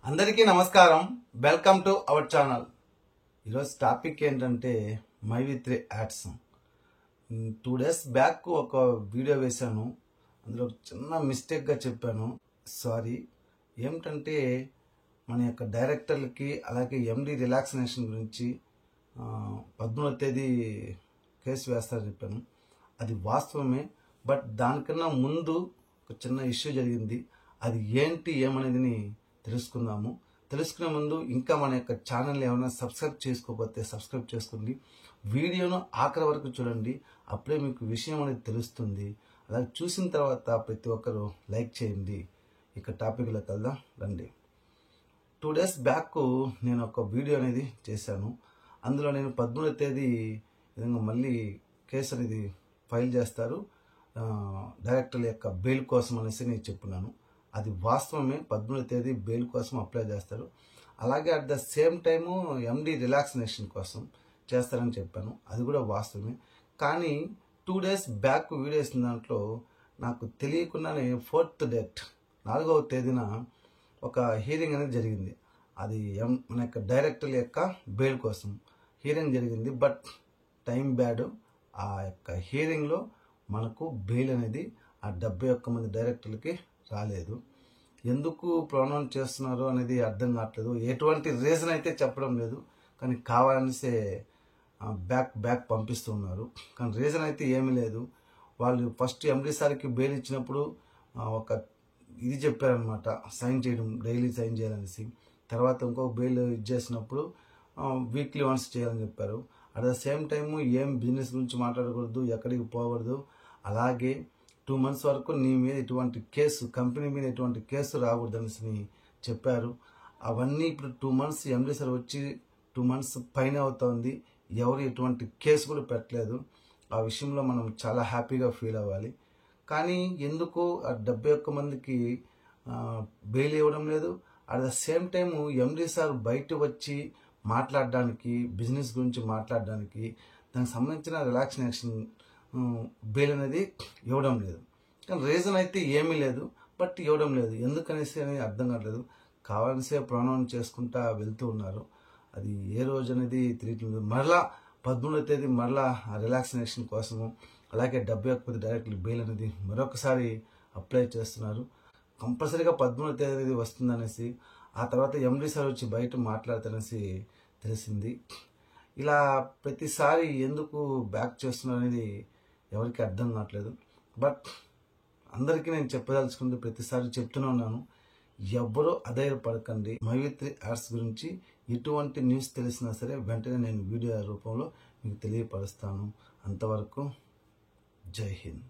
అందరికీ నమస్కారం. Welcome to our channel. ఈరోజు టాపిక్ ఏంటంటే మైవిత్రి యాడ్స్. 2 days బ్యాక్ ఒక వీడియో వేశాను. అందులో చిన్న మిస్టేక్గా చెప్పాను, సారీ. ఏమిటంటే మన యొక్క డైరెక్టర్లకి అలాగే ఎండి రిలాక్సినేషన్ గురించి 13వ తేదీ కేసు వేస్తారని చెప్పాను. అది వాస్తవమే. బట్ దానికన్నా ముందు ఒక చిన్న ఇష్యూ జరిగింది. అది ఏంటి ఏమనేది తెలుసుకుందాము. తెలుసుకునే ముందు ఇంకా మన యొక్క ఛానల్ ఏమైనా సబ్స్క్రైబ్ చేసుకోకపోతే సబ్స్క్రైబ్ చేసుకోండి. వీడియోను ఆఖరి వరకు చూడండి, అప్పుడే మీకు విషయం అనేది తెలుస్తుంది. అలాగే చూసిన తర్వాత ప్రతి ఒక్కరు లైక్ చేయండి. ఇక టాపిక్లోకి వెళ్దాం రండి. 2 days బ్యాక్ నేను ఒక వీడియో అనేది చేశాను. అందులో నేను 13వ తేదీ విధంగా మళ్ళీ కేసు అనేది ఫైల్ చేస్తారు డైరెక్టర్ల యొక్క బెయిల్ కోసం అనేసి నేను చెప్పున్నాను. అది వాస్తవమే. 13వ తేదీ బెయిల్ కోసం అప్లై చేస్తారు. అలాగే at the same time MD relaxation కోసం చేస్తారని చెప్పాను. అది కూడా వాస్తవమే. కానీ 2 days బ్యాక్ వీడియో వేసిన దాంట్లో నాకు తెలియకుండానే 4th డేట్ 4వ తేదీన ఒక హీరింగ్ అనేది జరిగింది. అది మన యొక్క డైరెక్టర్ల యొక్క బెయిల్ కోసం హీరింగ్ జరిగింది. But time bad. ఆ యొక్క హీరింగ్లో మనకు బెయిల్ అనేది ఆ 71 మంది డైరెక్టర్లకి రాలేదు. ఎందుకు ప్రొనౌన్స్ చేస్తున్నారు అనేది అర్థం కావట్లేదు. ఎటువంటి రీజన్ అయితే చెప్పడం లేదు, కానీ కావాలనిసే బ్యాక్ పంపిస్తున్నారు. కానీ రీజన్ అయితే ఏమీ లేదు. వాళ్ళు ఫస్ట్ ఎండి సార్కి బెయిల్ ఇచ్చినప్పుడు ఒక ఇది చెప్పారనమాట, సైన్ చేయడం, డైలీ సైన్ చేయాలనేసి. తర్వాత ఇంకొక బెయిల్ ఇచ్చేసినప్పుడు వీక్లీ వన్స్ చేయాలని చెప్పారు. అట్ ద సేమ్ టైము ఏం బిజినెస్ గురించి మాట్లాడకూడదు, ఎక్కడికి పోకూడదు, అలాగే 2 months వరకు నీ మీద ఎటువంటి కేసు, కంపెనీ మీద ఎటువంటి కేసు రాకూడదు అనేసి చెప్పారు. అవన్నీ ఇప్పుడు 2 months ఎండి సార్ వచ్చి 2 months పైన అవుతుంది. ఎవరు ఎటువంటి కేసు కూడా పెట్టలేదు. ఆ విషయంలో మనం చాలా హ్యాపీగా ఫీల్ అవ్వాలి. కానీ ఎందుకు ఆ 71 మందికి బెయిల్ ఇవ్వడం లేదు? At the same time MD sir బయట వచ్చి మాట్లాడడానికి, బిజినెస్ గురించి మాట్లాడడానికి, దానికి సంబంధించిన రిలాక్సినేషన్ బెయిల్ అనేది ఇవ్వడం లేదు. కానీ రీజన్ అయితే ఏమీ లేదు, బట్ ఇవ్వడం లేదు. ఎందుకనేసి అనేది అర్థం కావట్లేదు. కావాలనిసే ప్రొనౌన్స్ చేసుకుంటా వెళ్తూ ఉన్నారు. అది ఏ రోజు అనేది తెలియట్లేదు. మరలా 13వ తేదీ మరలా రిలాక్సినేషన్ కోసము, అలాగే 71 డైరెక్టర్లు బెయిల్ అనేది మరొకసారి అప్లై చేస్తున్నారు. కంపల్సరీగా 13వ తేదీ వస్తుందనేసి, ఆ తర్వాత ఎండి సార్ వచ్చి బయట మాట్లాడతారనేసి తెలిసింది. ఇలా ప్రతిసారి ఎందుకు బ్యాక్ చేస్తున్నారు అనేది ఎవరికి అర్థం కావట్లేదు. బట్ అందరికీ నేను చెప్పదలుచుకుంది ప్రతిసారి చెప్తూనే ఉన్నాను, ఎవ్వరూ అధైర్యపడకండి. మైవిత్రి యాడ్స్ గురించి ఎటువంటి న్యూస్ తెలిసినా సరే వెంటనే నేను వీడియో రూపంలో మీకు తెలియపరుస్తాను. అంతవరకు జై హింద్.